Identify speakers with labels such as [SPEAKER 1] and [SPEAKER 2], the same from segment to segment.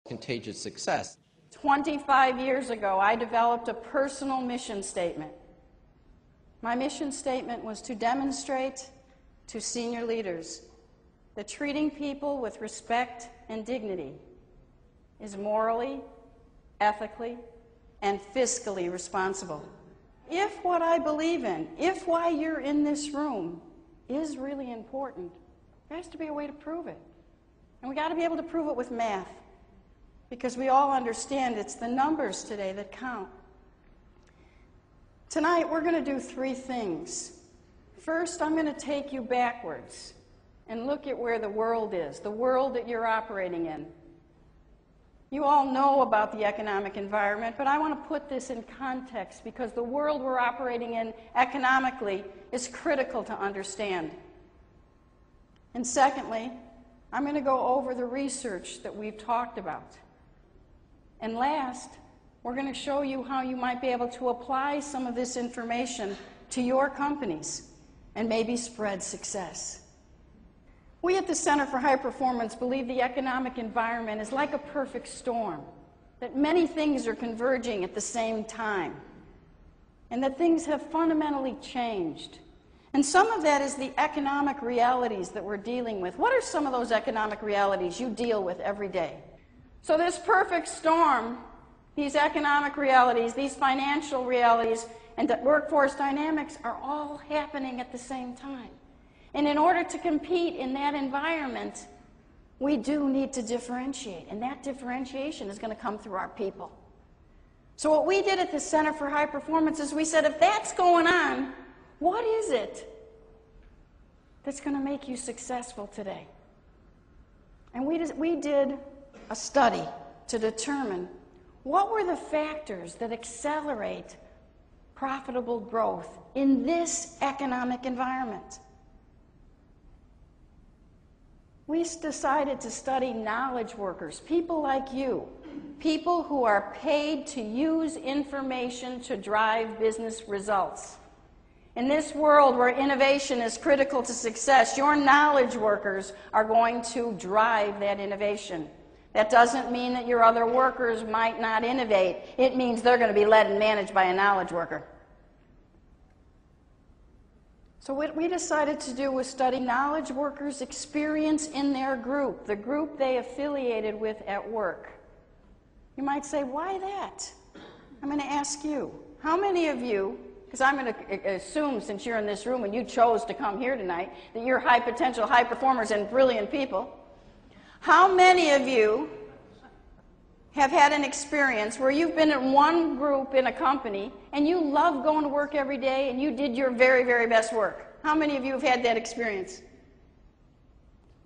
[SPEAKER 1] contagious success.
[SPEAKER 2] 25 years ago, I developed a personal mission statement. My mission statement was to demonstrate to senior leaders that treating people with respect and dignity is morally, ethically, and fiscally responsible. If what I believe in, if why you're in this room is really important, there has to be a way to prove it. And we got to be able to prove it with math, because we all understand it's the numbers today that count. Tonight, we're going to do three things. First, I'm going to take you backwards and look at where the world is, the world that you're operating in. You all know about the economic environment, but I want to put this in context because the world we're operating in economically is critical to understand. And secondly, I'm going to go over the research that we've talked about. And last, we're going to show you how you might be able to apply some of this information to your companies and maybe spread success. We at the Center for High Performance believe the economic environment is like a perfect storm, that many things are converging at the same time, and that things have fundamentally changed. And some of that is the economic realities that we're dealing with. What are some of those economic realities you deal with every day? So this perfect storm, these economic realities, these financial realities, and the workforce dynamics are all happening at the same time. And in order to compete in that environment, we do need to differentiate, and that differentiation is going to come through our people. So what we did at the Center for High Performance is we said, if that's going on, what is it that's going to make you successful today? And we did a study to determine what were the factors that accelerate profitable growth in this economic environment. We decided to study knowledge workers, people like you, people who are paid to use information to drive business results. In this world where innovation is critical to success, your knowledge workers are going to drive that innovation. That doesn't mean that your other workers might not innovate. It means they're going to be led and managed by a knowledge worker. So what we decided to do was study knowledge workers' experience in their group, the group they affiliated with at work. You might say, why that? I'm going to ask you, how many of you, because I'm going to assume since you're in this room and you chose to come here tonight, that you're high potential, high performers and brilliant people. How many of you have had an experience where you've been in one group in a company and you love going to work every day and you did your very, very best work? How many of you have had that experience?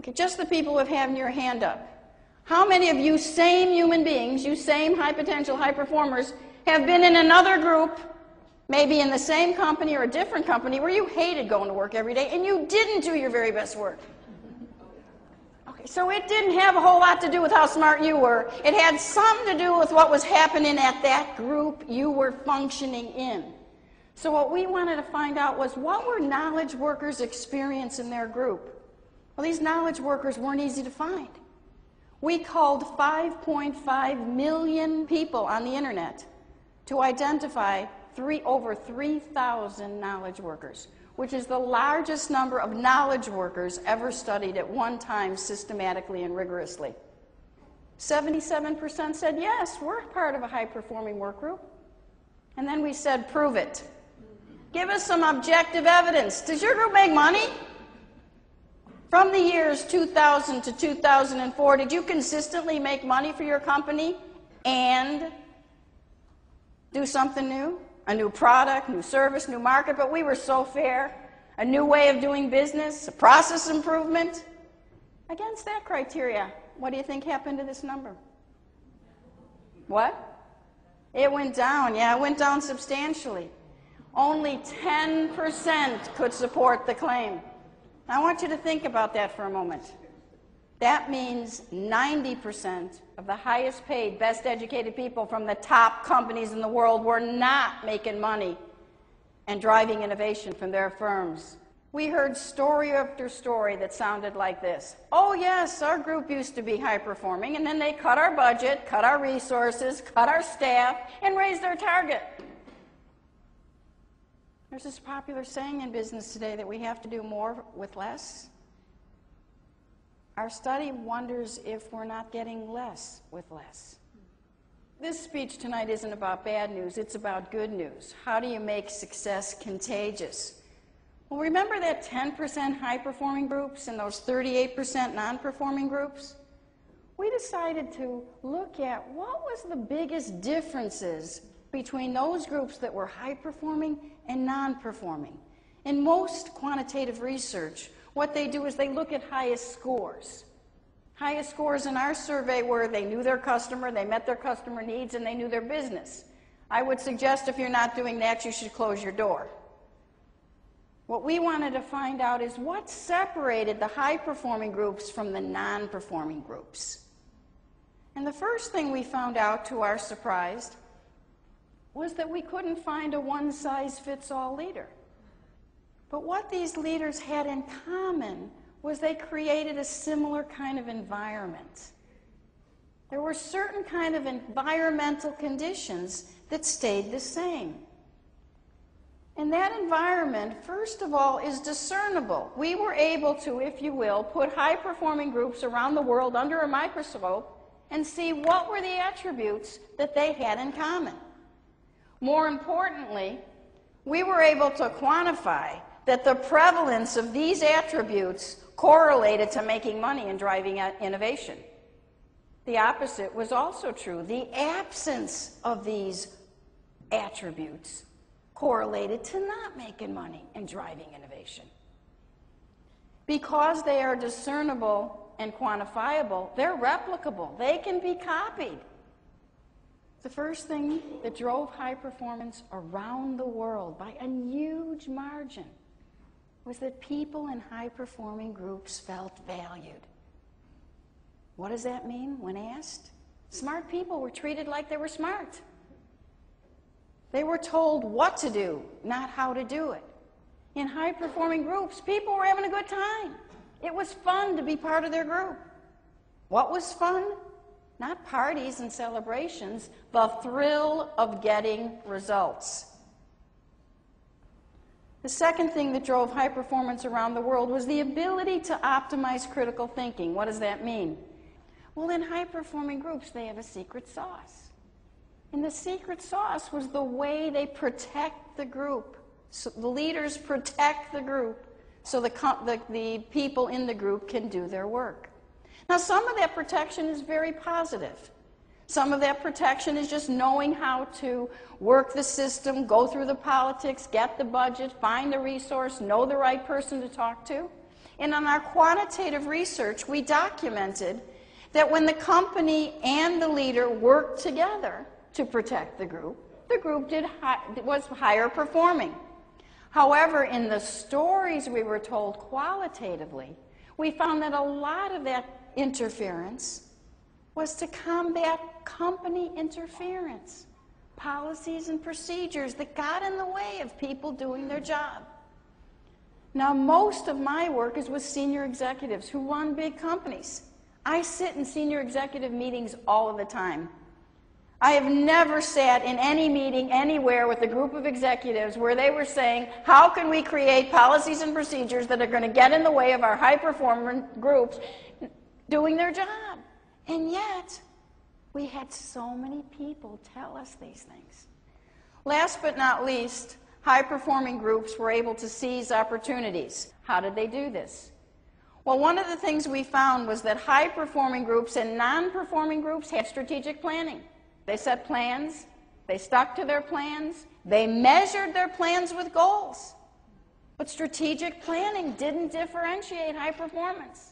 [SPEAKER 2] Okay, just the people who have had your hand up. How many of you same human beings, you same high potential, high performers, have been in another group, maybe in the same company or a different company, where you hated going to work every day and you didn't do your very best work? So it didn't have a whole lot to do with how smart you were. It had something to do with what was happening at that group you were functioning in. So what we wanted to find out was, what were knowledge workers' experience in their group? Well, these knowledge workers weren't easy to find. We called 5.5 million people on the internet to identify over 3,000 knowledge workers, which is the largest number of knowledge workers ever studied at one time systematically and rigorously. 77% said, yes, we're part of a high-performing work group. And then we said, prove it. Give us some objective evidence. Does your group make money? From the years 2000 to 2004, did you consistently make money for your company and do something new? A new product, new service, new market, but we were so fair. A new way of doing business, a process improvement. Against that criteria, what do you think happened to this number? What? It went down. Yeah, it went down substantially. Only 10% could support the claim. Now, I want you to think about that for a moment. That means 90% of the highest paid, best educated people from the top companies in the world were not making money and driving innovation from their firms. We heard story after story that sounded like this. Oh yes, our group used to be high performing, and then they cut our budget, cut our resources, cut our staff, and raised our target. There's this popular saying in business today that we have to do more with less. Our study wonders if we're not getting less with less. This speech tonight isn't about bad news, it's about good news. How do you make success contagious? Well, remember that 10% high-performing groups and those 38% non-performing groups? We decided to look at what was the biggest differences between those groups that were high-performing and non-performing. In most quantitative research, what they do is they look at highest scores. Highest scores in our survey were they knew their customer, they met their customer needs, and they knew their business. I would suggest if you're not doing that, you should close your door. What we wanted to find out is what separated the high-performing groups from the non-performing groups. And the first thing we found out, to our surprise, was that we couldn't find a one-size-fits-all leader. But what these leaders had in common was they created a similar kind of environment. There were certain kind of environmental conditions that stayed the same. And that environment, first of all, is discernible. We were able to, if you will, put high-performing groups around the world under a microscope and see what were the attributes that they had in common. More importantly, we were able to quantify that the prevalence of these attributes correlated to making money and driving innovation. The opposite was also true. The absence of these attributes correlated to not making money and driving innovation. Because they are discernible and quantifiable, they're replicable. They can be copied. The first thing that drove high performance around the world by a huge margin was that people in high-performing groups felt valued. What does that mean when asked? Smart people were treated like they were smart. They were told what to do, not how to do it. In high-performing groups, people were having a good time. It was fun to be part of their group. What was fun? Not parties and celebrations, the thrill of getting results. The second thing that drove high performance around the world was the ability to optimize critical thinking. What does that mean? Well, in high-performing groups, they have a secret sauce. And the secret sauce was the way they protect the group. So the leaders protect the group so the people in the group can do their work. Now, some of that protection is very positive. Some of that protection is just knowing how to work the system, go through the politics, get the budget, find the resource, know the right person to talk to. And on our quantitative research, we documented that when the company and the leader worked together to protect the group was higher performing. However, in the stories we were told qualitatively, we found that a lot of that interference was to combat company interference, policies and procedures that got in the way of people doing their job. Now, most of my work is with senior executives who run big companies. I sit in senior executive meetings all of the time. I have never sat in any meeting anywhere with a group of executives where they were saying, how can we create policies and procedures that are going to get in the way of our high-performing groups doing their job? And yet, we had so many people tell us these things. Last but not least, high-performing groups were able to seize opportunities. How did they do this? Well, one of the things we found was that high-performing groups and non-performing groups had strategic planning. They set plans, they stuck to their plans, they measured their plans with goals. But strategic planning didn't differentiate high performance.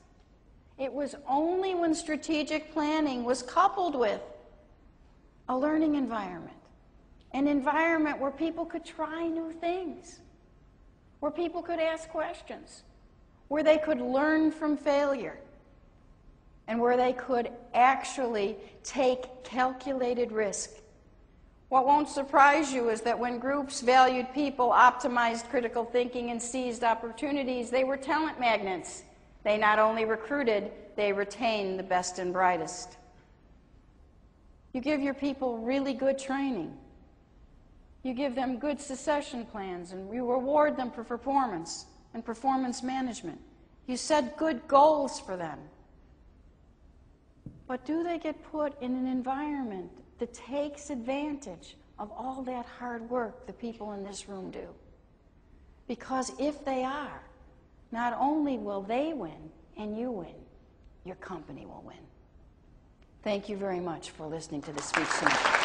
[SPEAKER 2] It was only when strategic planning was coupled with a learning environment, an environment where people could try new things, where people could ask questions, where they could learn from failure, and where they could actually take calculated risk. What won't surprise you is that when groups valued people, optimized critical thinking, and seized opportunities, they were talent magnets. They not only recruited, they retained the best and brightest. You give your people really good training. You give them good succession plans, and you reward them for performance and performance management. You set good goals for them. But do they get put in an environment that takes advantage of all that hard work the people in this room do? Because if they are, not only will they win and you win, your company will win. Thank you very much for listening to this speech tonight.